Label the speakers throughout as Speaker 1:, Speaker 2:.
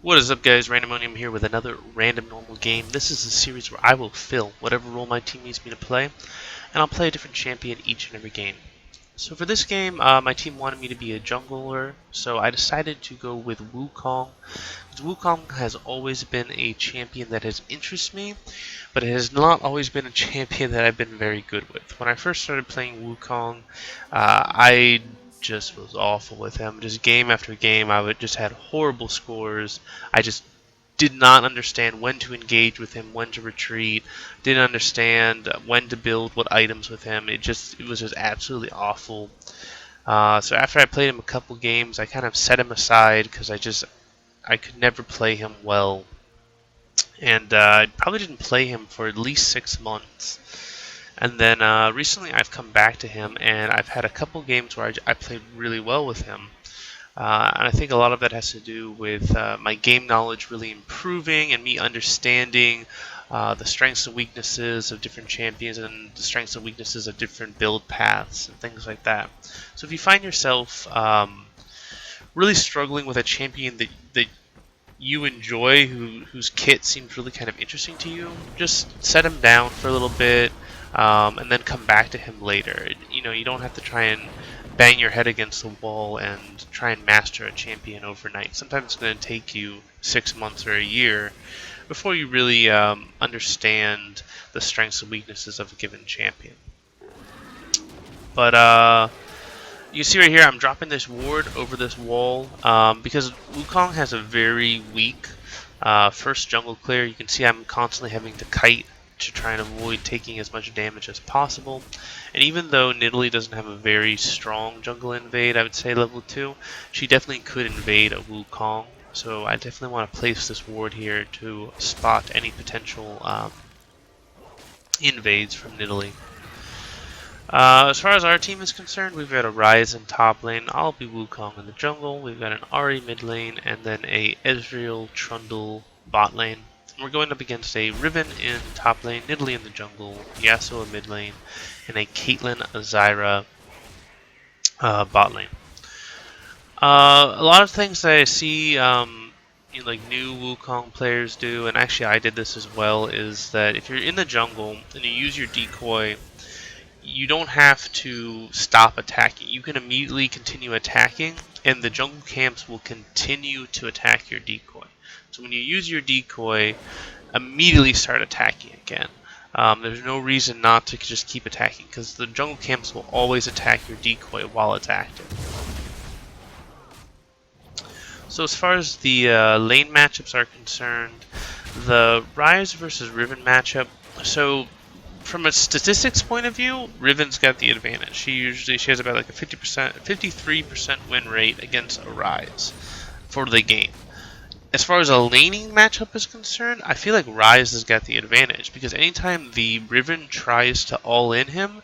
Speaker 1: What is up, guys? Randomonium here with another random normal game. This is a series where I will fill whatever role my team needs me to play, and I'll play a different champion each and every game. So for this game, my team wanted me to be a jungler, so I decided to go with Wukong. Wukong has always been a champion that has interested me, but it has not always been a champion that I've been very good with. When I first started playing Wukong, I just was awful with him. Just game after game, I would just had horrible scores. I just did not understand when to engage with him, when to retreat. Didn't understand when to build what items with him. It was just absolutely awful. So after I played him a couple games, I kind of set him aside because I could never play him well, and I probably didn't play him for at least 6 months. And then recently I've come back to him, and I've had a couple games where I played really well with him. And I think a lot of that has to do with my game knowledge really improving and me understanding the strengths and weaknesses of different champions and the strengths and weaknesses of different build paths and things like that. So if you find yourself really struggling with a champion that you enjoy, whose kit seems really kind of interesting to you, just set him down for a little bit, and then come back to him later. You don't have to try and bang your head against the wall and try and master a champion overnight. Sometimes it's going to take you 6 months or a year before you really understand the strengths and weaknesses of a given champion. But you see right here, I'm dropping this ward over this wall because Wukong has a very weak first jungle clear. You can see I'm constantly having to kite to try and avoid taking as much damage as possible. And even though Nidalee doesn't have a very strong jungle invade, I would say level 2, she definitely could invade a Wukong. So I definitely want to place this ward here to spot any potential invades from Nidalee. As far as our team is concerned, we've got a Ryze in top lane. I'll be Wukong in the jungle. We've got an Ahri mid lane, and then a Ezreal Trundle bot lane. And we're going up against a Riven in top lane, Nidalee in the jungle, Yasuo mid lane, and a Caitlyn Zyra bot lane. A lot of things that I see like new Wukong players do, and actually I did this as well, is that if you're in the jungle and you use your decoy, you don't have to stop attacking. You can immediately continue attacking, and the jungle camps will continue to attack your decoy. So when you use your decoy, immediately start attacking again. There's no reason not to just keep attacking, because the jungle camps will always attack your decoy while it's active. So as far as the lane matchups are concerned, the Ryze versus Riven matchup, so from a statistics point of view, Riven's got the advantage. She has about like a 53% win rate against a Ryze for the game. As far as a laning matchup is concerned, I feel like Ryze has got the advantage, because anytime the Riven tries to all-in him,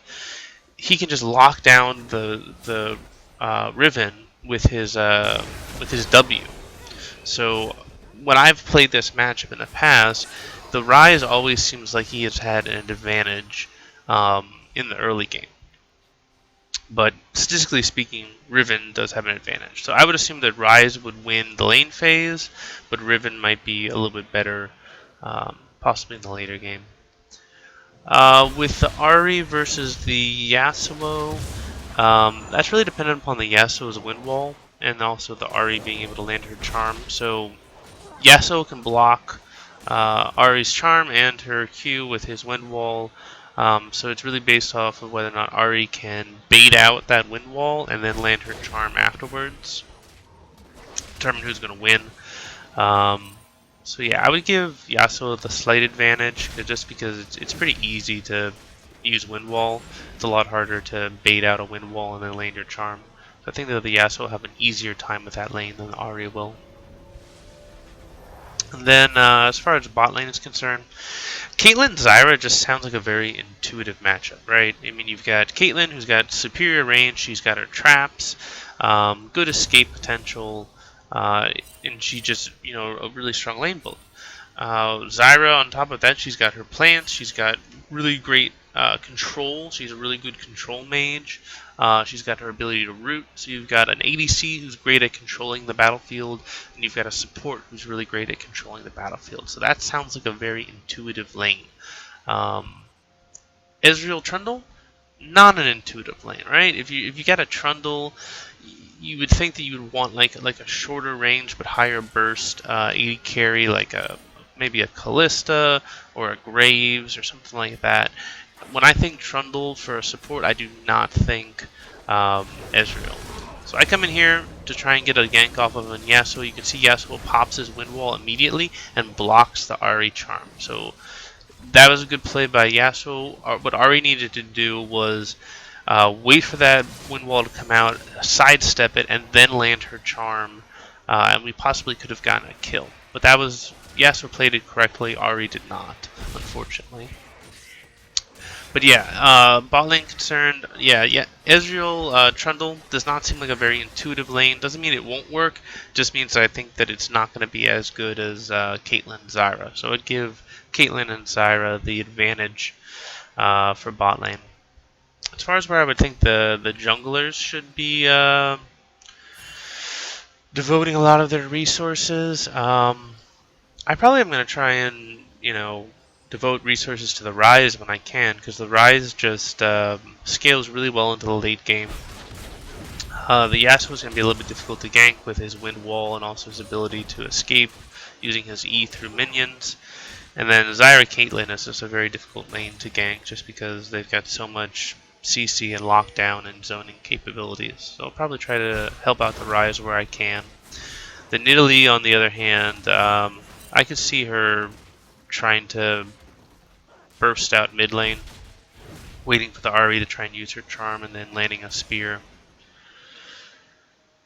Speaker 1: he can just lock down the Riven with his W. So when I've played this matchup in the past, the Ryze always seems like he has had an advantage in the early game. But statistically speaking, Riven does have an advantage. So I would assume that Ryze would win the lane phase, but Riven might be a little bit better, possibly in the later game. With the Ahri versus the Yasuo, that's really dependent upon the Yasuo's wind wall, and also the Ahri being able to land her charm. So Yasuo can block Ahri's charm and her Q with his wind wall. So it's really based off of whether or not Ahri can bait out that wind wall and then land her charm afterwards. Determine who's going to win. So yeah, I would give Yasuo the slight advantage, just because it's pretty easy to use wind wall. It's a lot harder to bait out a wind wall and then land your charm. So I think that the Yasuo will have an easier time with that lane than Ahri will. And then, as far as bot lane is concerned, Caitlyn Zyra just sounds like a very intuitive matchup, right? I mean, you've got Caitlyn, who's got superior range, she's got her traps, good escape potential, and she just, a really strong lane build. Zyra, on top of that, she's got her plants, she's got really great control. She's a really good control mage. She's got her ability to root. So you've got an ADC who's great at controlling the battlefield, and you've got a support who's really great at controlling the battlefield. So that sounds like a very intuitive lane. Ezreal Trundle, not an intuitive lane, right? If you got a Trundle, you would think that you would want like a shorter range but higher burst AD carry, like maybe a Callista or a Graves or something like that. When I think Trundle for a support, I do not think Ezreal. So I come in here to try and get a gank off of an Yasuo. You can see Yasuo pops his wind wall immediately and blocks the Ahri charm. So that was a good play by Yasuo. What Ahri needed to do was wait for that wind wall to come out, sidestep it, and then land her charm, and we possibly could have gotten a kill. But that was Yasuo played it correctly. Ahri did not, unfortunately. But yeah, bot lane concerned, yeah, Ezreal Trundle does not seem like a very intuitive lane. Doesn't mean it won't work, just means I think that it's not going to be as good as Caitlyn and Zyra. So I'd give Caitlyn and Zyra the advantage for bot lane. As far as where I would think the junglers should be devoting a lot of their resources, I probably am going to try and, devote resources to the Ryze when I can, because the Ryze just scales really well into the late game. The Yasuo is going to be a little bit difficult to gank with his wind wall and also his ability to escape using his E through minions. And then Zyra Caitlyn is just a very difficult lane to gank just because they've got so much CC and lockdown and zoning capabilities. So I'll probably try to help out the Ryze where I can. The Nidalee, on the other hand, I could see her trying to burst out mid lane, waiting for the Ahri to try and use her charm, and then landing a spear.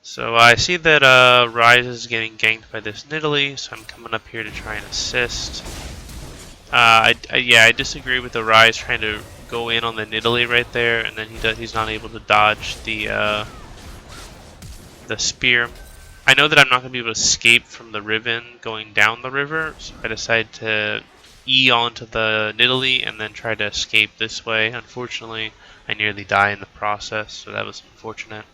Speaker 1: So I see that Ryze is getting ganked by this Nidalee, so I'm coming up here to try and assist. I disagree with the Ryze trying to go in on the Nidalee right there, and then he's not able to dodge the spear. I know that I'm not going to be able to escape from the Riven going down the river, so I decide to E onto the Nidalee and then try to escape this way. Unfortunately, I nearly die in the process, so that was unfortunate.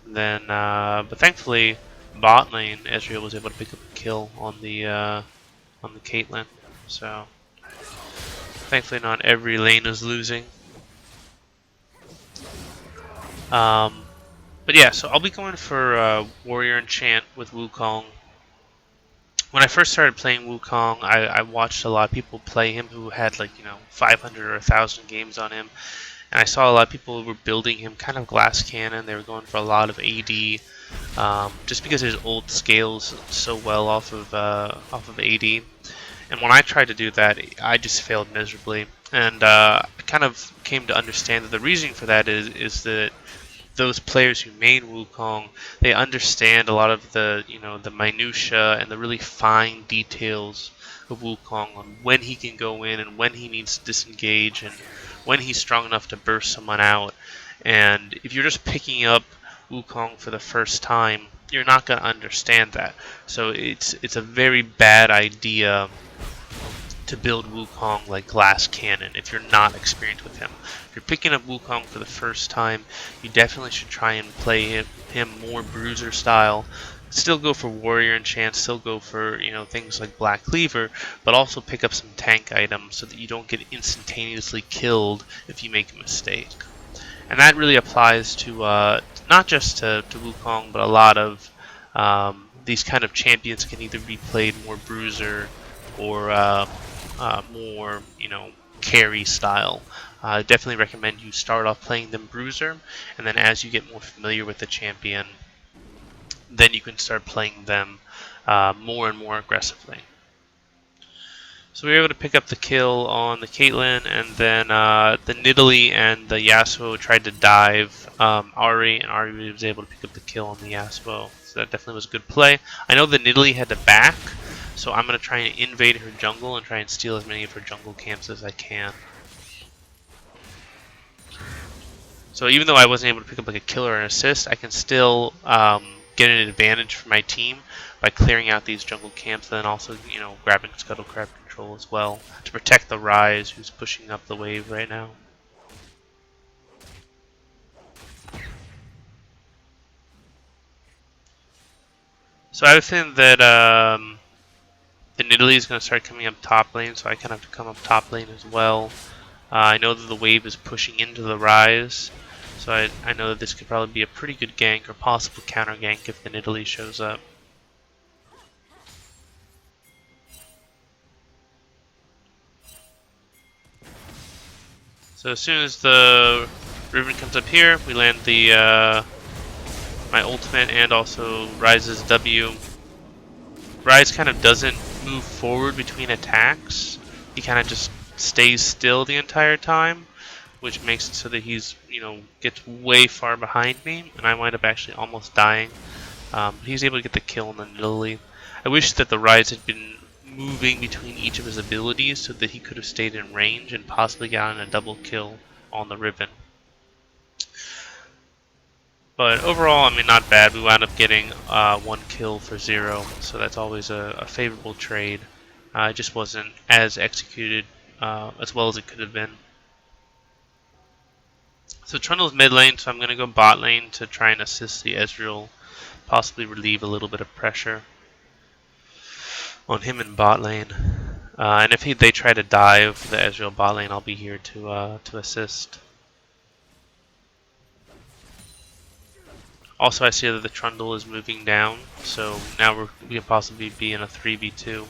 Speaker 1: And then, but thankfully, bot lane Ezreal was able to pick up a kill on the Caitlyn. So thankfully, not every lane is losing. But yeah, so I'll be going for Warrior Enchant with Wukong. When I first started playing Wukong, I watched a lot of people play him who had 500 or 1,000 games on him, and I saw a lot of people who were building him kind of glass cannon. They were going for a lot of AD, just because his ult scales so well off of AD. And when I tried to do that, I just failed miserably. And I kind of came to understand that the reason for that is that those players who made Wukong, they understand a lot of the the minutia and the really fine details of Wukong on when he can go in and when he needs to disengage and when he's strong enough to burst someone out. And if you're just picking up Wukong for the first time, you're not going to understand that. So it's a very bad idea to build Wukong like glass cannon if you're not experienced with him. If you're picking up Wukong for the first time, you definitely should try and play him more bruiser style. Still go for Warrior Enchant, still go for things like Black Cleaver, but also pick up some tank items so that you don't get instantaneously killed if you make a mistake. And that really applies to not just to Wukong, but a lot of these kind of champions can either be played more bruiser or more, carry style. I definitely recommend you start off playing them bruiser, and then as you get more familiar with the champion, then you can start playing them more and more aggressively. So we were able to pick up the kill on the Caitlyn, and then the Nidalee and the Yasuo tried to dive Ahri, and Ahri was able to pick up the kill on the Yasuo. So that definitely was a good play. I know the Nidalee had to back, so I'm going to try and invade her jungle and try and steal as many of her jungle camps as I can. So even though I wasn't able to pick up a kill or an assist, I can still get an advantage for my team by clearing out these jungle camps and then also, grabbing Scuttle Crab Control. control as well to protect the Rise, who's pushing up the wave right now. So I have a feeling that the Nidalee is going to start coming up top lane, so I kind of have to come up top lane as well. I know that the wave is pushing into the Rise, so I know that this could probably be a pretty good gank or possible counter gank if the Nidalee shows up. So as soon as the Riven comes up here, we land the my ultimate and also Rise's W. Rise kind of doesn't move forward between attacks. He kind of just stays still the entire time, which makes it so that he's, gets way far behind me, and I wind up actually almost dying. He's able to get the kill on the Nidalee. I wish that the Rise had been moving between each of his abilities so that he could have stayed in range and possibly gotten a double kill on the Riven. But overall, I mean, not bad. We wound up getting 1 kill for 0, so that's always a favorable trade. It just wasn't as executed as well as it could have been. So Trundle's mid lane, so I'm going to go bot lane to try and assist the Ezreal, possibly relieve a little bit of pressure on him in bot lane. And if they try to dive the Ezreal bot lane, I'll be here to assist. Also, I see that the Trundle is moving down, so now we can possibly be in a 3v2. So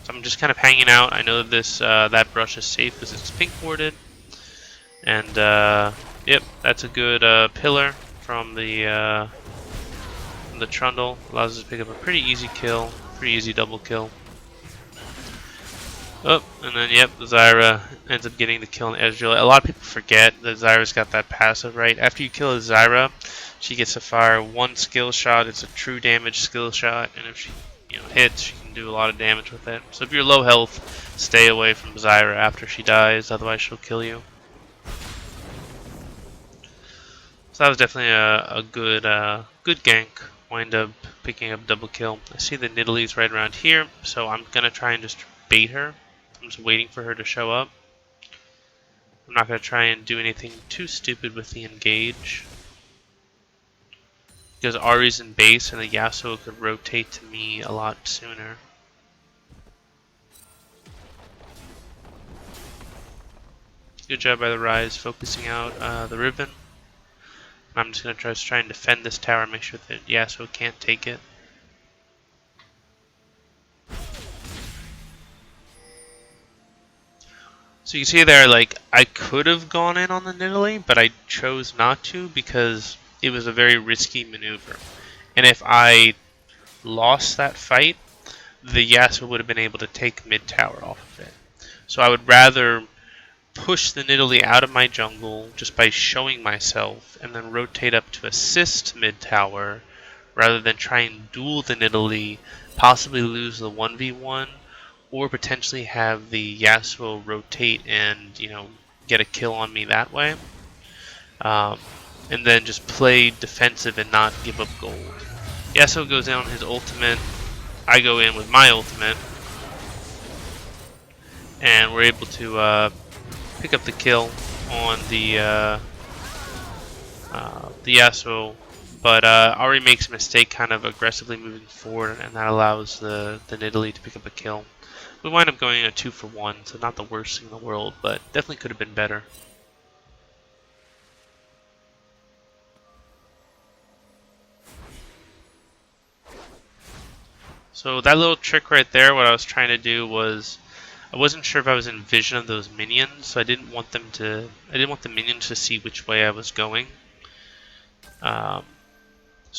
Speaker 1: I'm just kind of hanging out. I know that this that brush is safe because it's pink warded, and yep, that's a good pillar from the Trundle. Allows us to pick up a pretty easy kill, pretty easy double kill. Oh, and then yep, Zyra ends up getting the kill on Ezreal. A lot of people forget that Zyra's got that passive, right? After you kill a Zyra, she gets to fire 1 skill shot. It's a true damage skill shot, and if she hits, she can do a lot of damage with it. So if you're low health, stay away from Zyra after she dies, otherwise she'll kill you. So that was definitely a good good gank. Wind up picking up double kill. I see the Nidalee's right around here, so I'm gonna try and just bait her. I'm just waiting for her to show up. I'm not going to try and do anything too stupid with the engage, because Ahri's in base and the Yasuo could rotate to me a lot sooner. Good job by the Rise focusing out the Riven. I'm just going to try and defend this tower and make sure that Yasuo can't take it. So you see there, like, I could have gone in on the Nidalee, but I chose not to because it was a very risky maneuver. And if I lost that fight, the Yasuo would have been able to take mid tower off of it. So I would rather push the Nidalee out of my jungle just by showing myself and then rotate up to assist mid tower rather than try and duel the Nidalee, possibly lose the 1v1, or potentially have the Yasuo rotate and, get a kill on me that way. And then just play defensive and not give up gold. Yasuo goes in on his ultimate. I go in with my ultimate. And we're able to pick up the kill on the Yasuo. But Ahri makes a mistake kind of aggressively moving forward, and that allows the Nidalee to pick up a kill. We wind up going a 2-for-1, so not the worst thing in the world, but definitely could have been better. So that little trick right there, what I was trying to do was, I wasn't sure if I was in vision of those minions, so I didn't want the minions to see which way I was going. So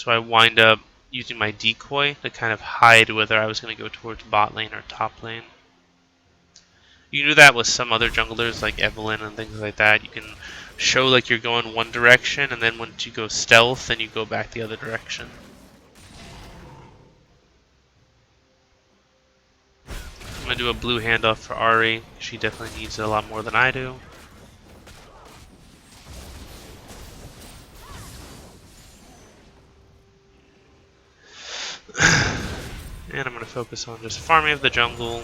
Speaker 1: I wind up using my decoy to kind of hide whether I was going to go towards bot lane or top lane. You can do that with some other junglers like Evelynn and things like that. You can show like you're going one direction, and then once you go stealth, then you go back the other direction. I'm going to do a blue handoff for Ahri. She definitely needs it a lot more than I do. And I'm going to focus on just farming of the jungle.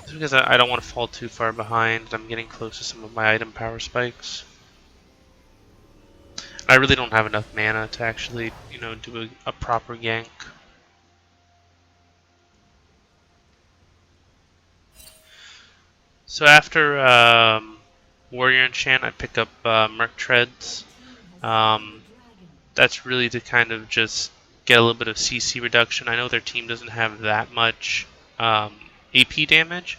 Speaker 1: Just because I don't want to fall too far behind. I'm getting close to some of my item power spikes. I really don't have enough mana to actually, you know, do a proper gank. So after Warrior Enchant, I pick up Merc Treads. That's really to kind of just get a little bit of CC reduction. I know their team doesn't have that much AP damage,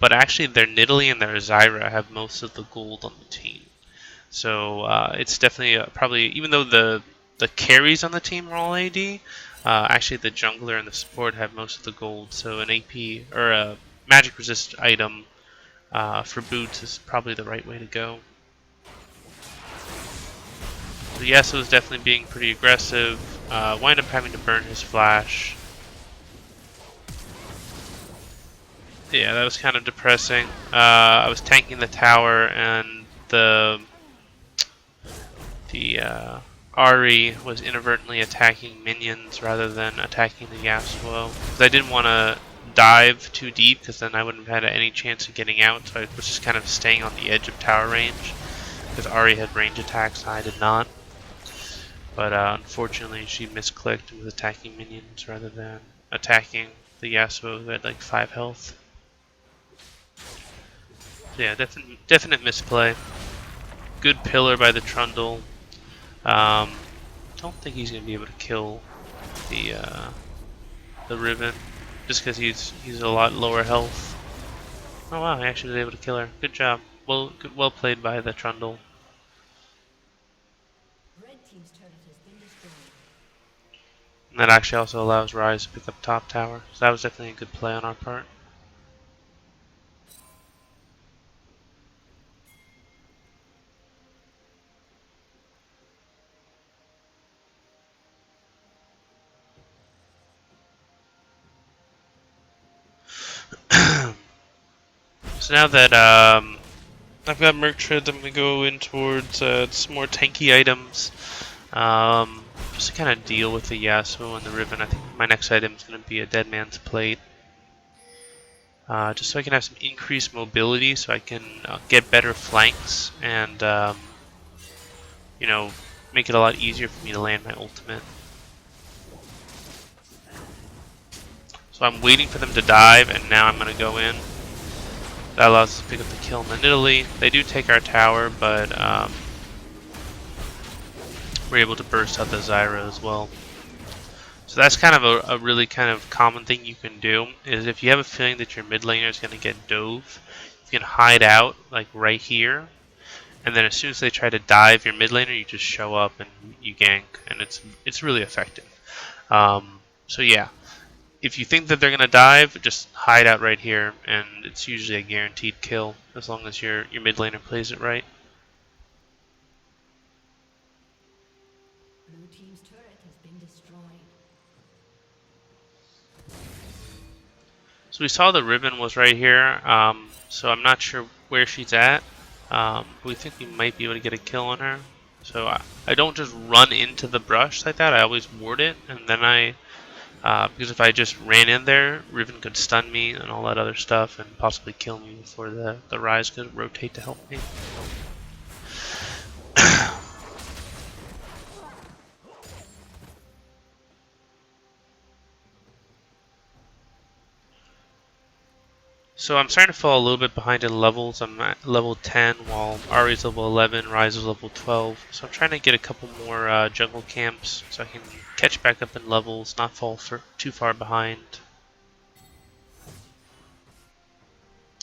Speaker 1: but actually their Nidalee and their Zyra have most of the gold on the team. So it's definitely probably, even though the carries on the team are all AD, actually the jungler and the support have most of the gold. So an AP or a magic resist item for boots is probably the right way to go. So Yasuo is definitely being pretty aggressive. Wind up having to burn his flash. Yeah, that was kind of depressing. I was tanking the tower, and the Ahri was inadvertently attacking minions rather than attacking the Yasuo. Because I didn't want to dive too deep, because then I wouldn't have had any chance of getting out. So I was just kind of staying on the edge of tower range, because Ahri had range attacks and I did not. But unfortunately, she misclicked and was attacking minions rather than attacking the Yasuo who had like 5 health. So yeah, definite misplay. Good pillar by the Trundle. Don't think he's gonna be able to kill the Riven, just because he's a lot lower health. Oh wow, he actually was able to kill her. Good job. Well played by the Trundle. And that actually also allows Ryze to pick up top tower. So that was definitely a good play on our part. So now that I've got Merc Treads, I'm going to go in towards some more tanky items. Just to kind of deal with the Yasuo and the Riven. I think my next item is going to be a Dead Man's Plate. Just so I can have some increased mobility, so I can get better flanks and, you know, make it a lot easier for me to land my ultimate. So I'm waiting for them to dive, and now I'm going to go in. That allows us to pick up the kill in the Nidalee. They do take our tower, but we're able to burst out the Zyra as well. So that's kind of a really kind of common thing you can do, is if you have a feeling that your mid laner is going to get dove, you can hide out like right here, and then as soon as they try to dive your mid laner, you just show up and you gank, and it's really effective. So yeah, if you think that they're going to dive, just hide out right here, and it's usually a guaranteed kill as long as your mid laner plays it right.
Speaker 2: Blue team's turret has been destroyed.
Speaker 1: So we saw the Riven was right here, so I'm not sure where she's at. We think we might be able to get a kill on her. So I don't just run into the brush like that, I always ward it, and then because if I just ran in there, Riven could stun me and all that other stuff and possibly kill me before the Ryze could rotate to help me. So I'm starting to fall a little bit behind in levels. I'm at level 10 while Ahri's level 11, Ryze is level 12. So I'm trying to get a couple more jungle camps so I can catch back up in levels, not fall too far behind.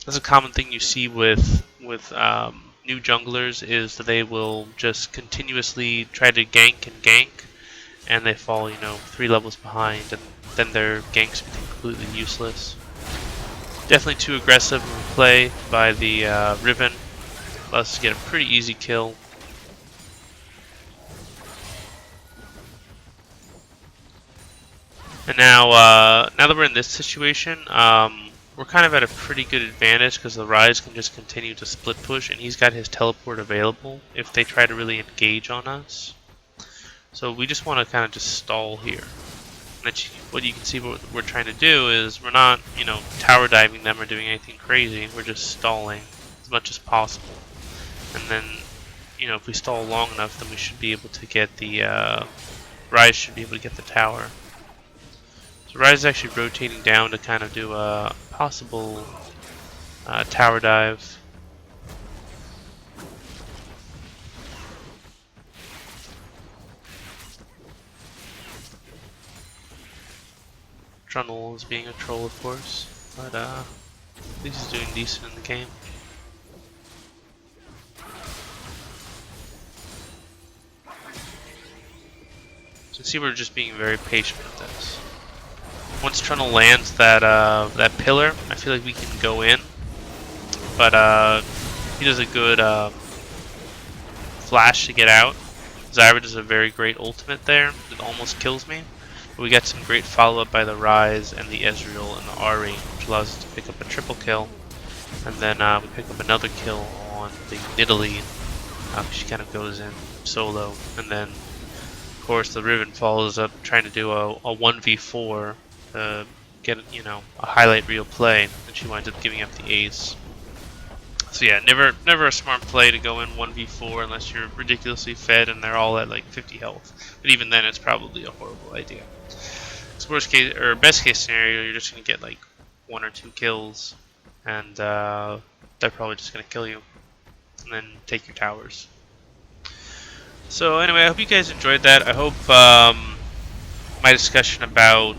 Speaker 1: That's a common thing you see with new junglers, is that they will just continuously try to gank, and they fall, 3 levels behind, and then their ganks become completely useless. Definitely too aggressive of a play by the Riven. Allows us to get a pretty easy kill. And now that we're in this situation, we're kind of at a pretty good advantage because the Ryze can just continue to split push, and he's got his teleport available if they try to really engage on us. So we just want to kind of just stall here. what you can see what we're trying to do is we're not, tower diving them or doing anything crazy. We're just stalling as much as possible. And then, if we stall long enough, then we should be able to get the, Rise should be able to get the tower. So Rise is actually rotating down to kind of do a possible tower dive. Trundle is being a troll, of course, but at least he's doing decent in the game. So you see, we're just being very patient with this. Once Trundle lands that pillar, I feel like we can go in, but he does a good flash to get out. Zyra does a very great ultimate there. It almost kills me. But we got some great follow-up by the Rise and the Ezreal and the Ahri, which allows us to pick up a triple kill. And then we pick up another kill on the Nidalee. She kind of goes in solo. And then, of course, the Riven follows up trying to do a 1v4 to get, a highlight reel play. And she winds up giving up the ace. So yeah, never a smart play to go in 1v4 unless you're ridiculously fed and they're all at like 50 health. But even then, it's probably a horrible idea. So worst case or best case scenario, you're just gonna get like 1 or 2 kills, and they're probably just gonna kill you, and then take your towers. So anyway, I hope you guys enjoyed that. I hope my discussion about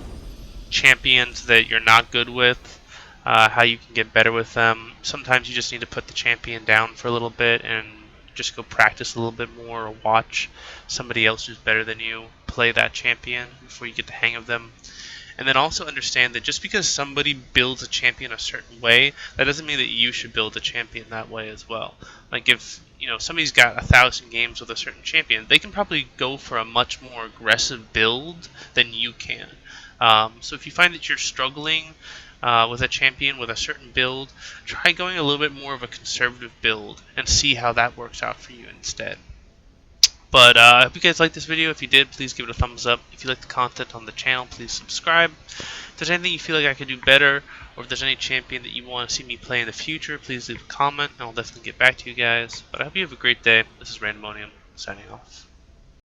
Speaker 1: champions that you're not good with. How you can get better with them. Sometimes you just need to put the champion down for a little bit and just go practice a little bit more, or watch somebody else who's better than you play that champion before you get the hang of them. And then also understand that just because somebody builds a champion a certain way, that doesn't mean that you should build a champion that way as well. Like if somebody's got 1,000 games with a certain champion, they can probably go for a much more aggressive build than you can. So if you find that you're struggling with a champion with a certain build, try going a little bit more of a conservative build and see how that works out for you instead. But I hope you guys liked this video. If you did, please give it a thumbs up. If you like the content on the channel, please subscribe. If there's anything you feel like I could do better, or if there's any champion that you want to see me play in the future, please leave a comment and I'll definitely get back to you guys. But I hope you have a great day. This is Randomonium signing off.